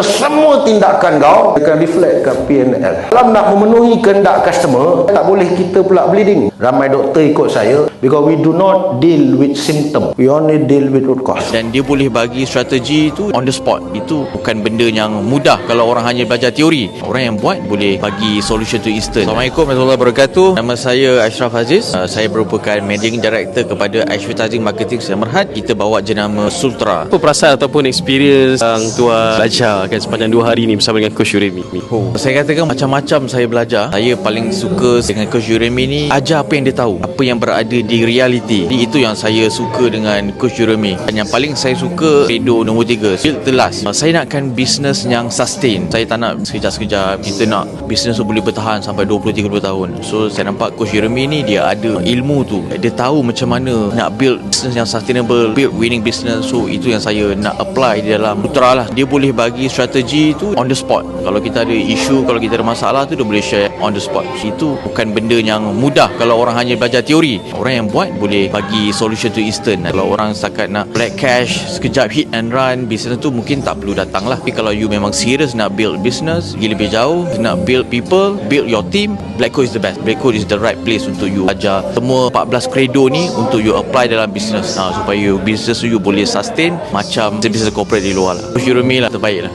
Semua tindakan kau akan reflect ke P&L. Kalau nak memenuhi kehendak customer, tak boleh kita pula bleeding. Ramai doktor ikut saya because we do not deal with symptom, we only deal with root cause. Dan dia boleh bagi strategi tu on the spot. Itu bukan benda yang mudah kalau orang hanya belajar teori. Orang yang buat boleh bagi solution tu instant. Assalamualaikum warahmatullahi wabarakatuh. Nama saya Ashraf Aziz. Saya merupakan Managing Director kepada Advertising Marketing Semerhat. Kita bawa jenama Sultra. Apa perasaan ataupun experience yang tuan belajar kan sepanjang 2 hari ni bersama dengan Coach Yuremi? Saya katakan macam-macam saya belajar. Saya paling suka dengan Coach Yuremi ni, ajar apa yang dia tahu, apa yang berada di reality. Jadi itu yang saya suka dengan Coach Yuremi. Dan yang paling saya suka credo nombor 3, build the last. Saya nakkan bisnes yang sustain. Saya tak nak sekejap-sekejap. Kita nak bisnes tu boleh bertahan sampai 20-30 tahun. So saya nampak Coach Yuremi ni dia ada ilmu tu. Dia tahu macam mana nak build bisnes yang sustainable, build winning business. So itu yang saya nak apply di dalam Sultra lah. Dia boleh bagi strategi tu on the spot. Kalau kita ada isu, kalau kita ada masalah tu, dia boleh share on the spot. Itu bukan benda yang mudah kalau orang hanya belajar teori. Orang yang buat boleh bagi solution tu instant. Kalau orang setakat nak black cash, sekejap hit and run, business tu mungkin tak perlu datang lah. Tapi kalau you memang serious nak build business, pergi lebih jauh, nak build people, build your team, Black Code is the best. Black Code is the right place untuk you ajar semua 14 credo ni untuk you apply dalam business, supaya business you boleh sustain macam business corporate di luar lah. Coach Yuremi lah terbaik lah.